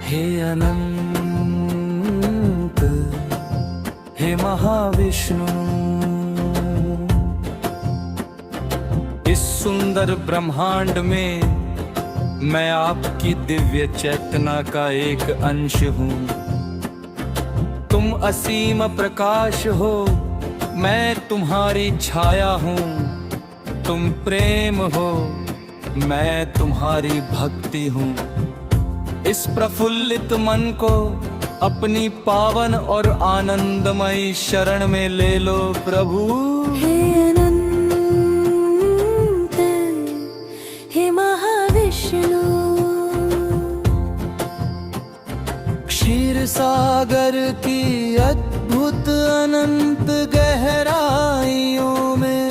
हे अनंत, हे महाविष्णु, इस सुंदर ब्रह्मांड में मैं आपकी दिव्य चेतना का एक अंश हूँ। तुम असीम प्रकाश हो, मैं तुम्हारी छाया हूँ। तुम प्रेम हो, मैं तुम्हारी भक्ति हूँ। इस प्रफुल्लित मन को अपनी पावन और आनंदमयी शरण में ले लो प्रभु। हे अनंत, हे महाविष्णु, क्षीर सागर की अद्भुत अनंत गहराइयों में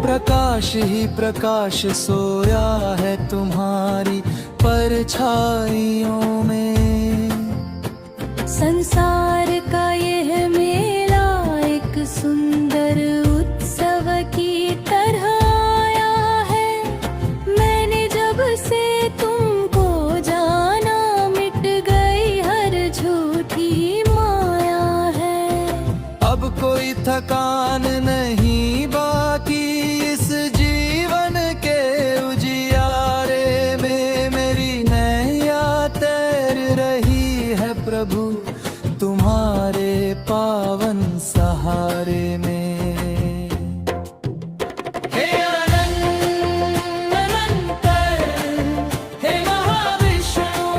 प्रकाश ही प्रकाश सोया है तुम्हारी परछाइयों में। संसार का यह मेला एक सुंदर उत्सव की तरह आया है। मैंने जब से तुमको जाना, मिट गई हर झूठी माया है। अब कोई थकान नहीं बाकी इस जीवन के उजियारे में। मेरी नैया तैर रही है प्रभु तुम्हारे पावन सहारे में। हे अनंत, हे महाविष्णु,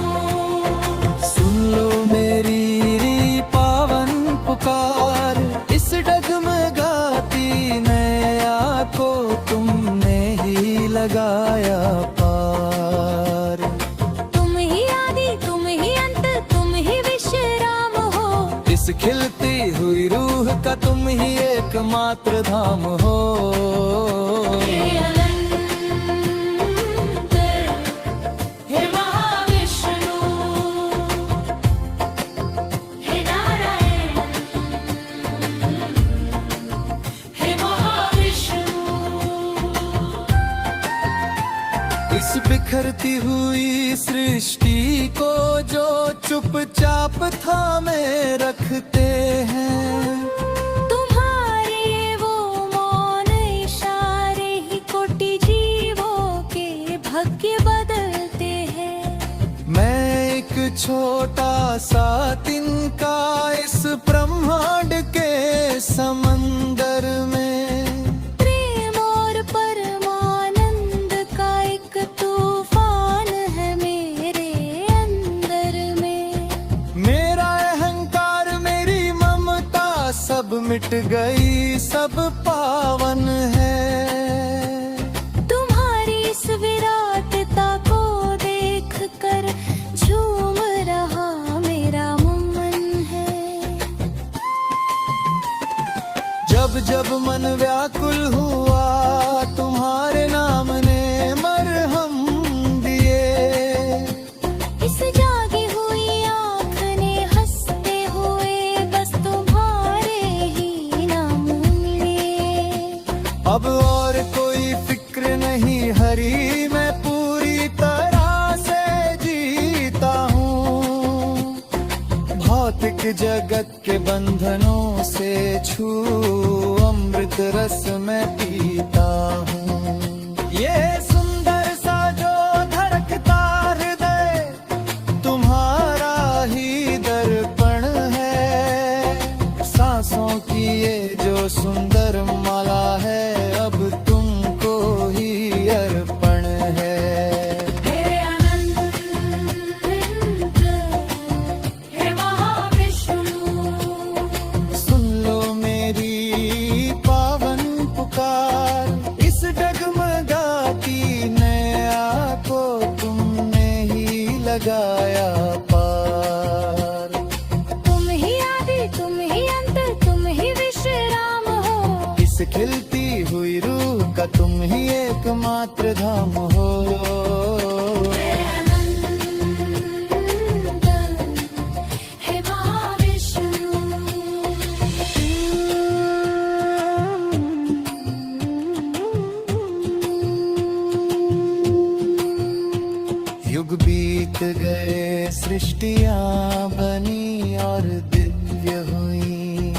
सुन लो मेरी पावन पुकार। इस डगमगाती नैया को तुमने ही लगाया पार। तुम ही आदि, तुम ही अंत, तुम ही विश्राम हो। इस खिलती हुई रूह का तुम ही एकमात्र धाम हो। हे अनंत, हे महाविष्णु, हे नारायण, हे महाविष्णु। इस बिखरती हुई सृष्टि को जो चुपचाप थामे रखते हैं, तुम्हारे वो मौन इशारे ही कोटि जीवों के भाग्य बदलते हैं। मैं एक छोटा सा तिनका इस ब्रह्मांड के समंदर में। प्रेम और परमानंद का एक तूफान है मेरे अंदर में। मेरा अहंकार, मेरी ममता सब मिट गई, सब पावन है। तुम्हारी इस विराटता को देख कर झूम रहा मेरा मन है। जब जब मन व्याकुल हुआ तुम्हारे नाम ने मरहम दिए। इस जागी हुई आँख ने हंसते हुए बस तुम्हारे ही नाम लिए। अब और कोई फिक्र नहीं हरी, मैं पूरी तरह से जीता हूँ। भौतिक जगत के बंधनों से छू अमृत रस मैं पीता हूँ। ये सुंदर सा जो धड़कता हृदय तुम्हारा ही दर्पण है। सांसों की ये जो सुंदर माला है अब तुमको ही अर्पण है। हे अनंत, हे महाविष्णु, सुन लो मेरी पावन पुकार। इस डगमगाती नैया को तुमने ही लगाया पार। तुम ही आदि, तुम ही अंत, तुम ही विश्राम हो। इस खिलती हुई रूह का तुम ही एकमात्र धाम हो। हे अनंत, हे महाविष्णु, युग बीत मिट गए सृष्टियां बनी और दिव्य हुई।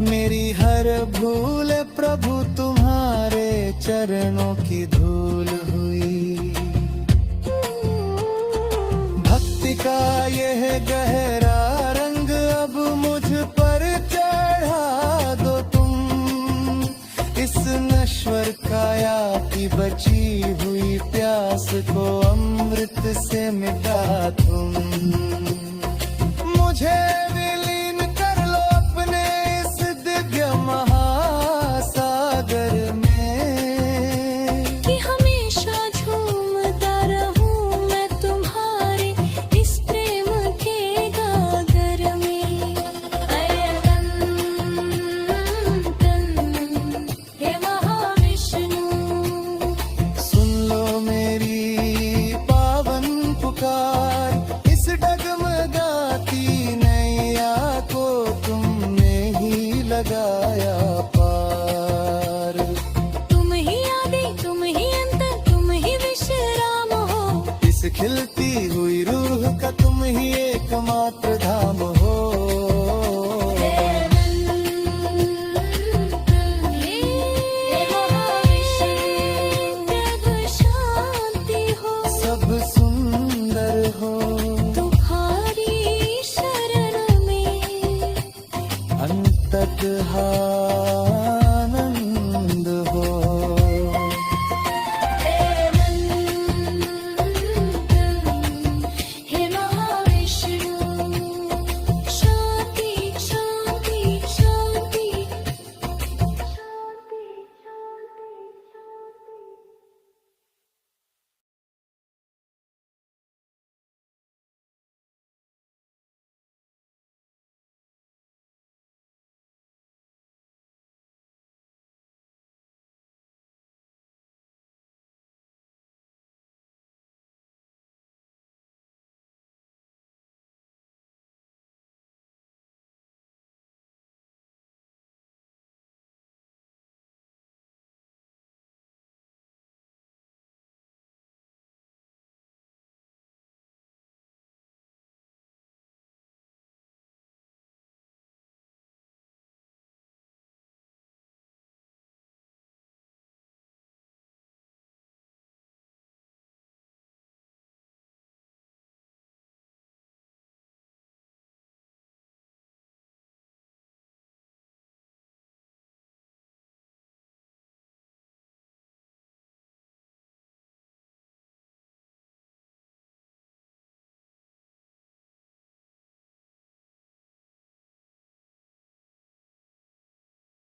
मेरी हर भूल प्रभु तुम्हारे चरणों की धूल हुई। भक्ति का यह गहरा रंग अब मुझ पर चढ़ा दो तुम। इस नश्वर काया की बची हुई प्यास को अमृत से मिटा तुम। मुझे विलीन कर लो अपने इस दिव्य महासागर में, कि हमेशा झूमता रहूं मैं तुम्हारे इस प्रेम के गागर में। अयतन तन हे महाविष्णु, सुन लो मेरी पावन पुकार। इस डगमगाती नैया को तुमने ही लगाया पार। तुम ही आदि तुम ही अंत तुम ही विश्राम हो। इस खिलती हुई रूह का तुम ही एकमात्र धाम हो। शांति हो सब सुंदर हो तुम्हारी शरण में। अंततः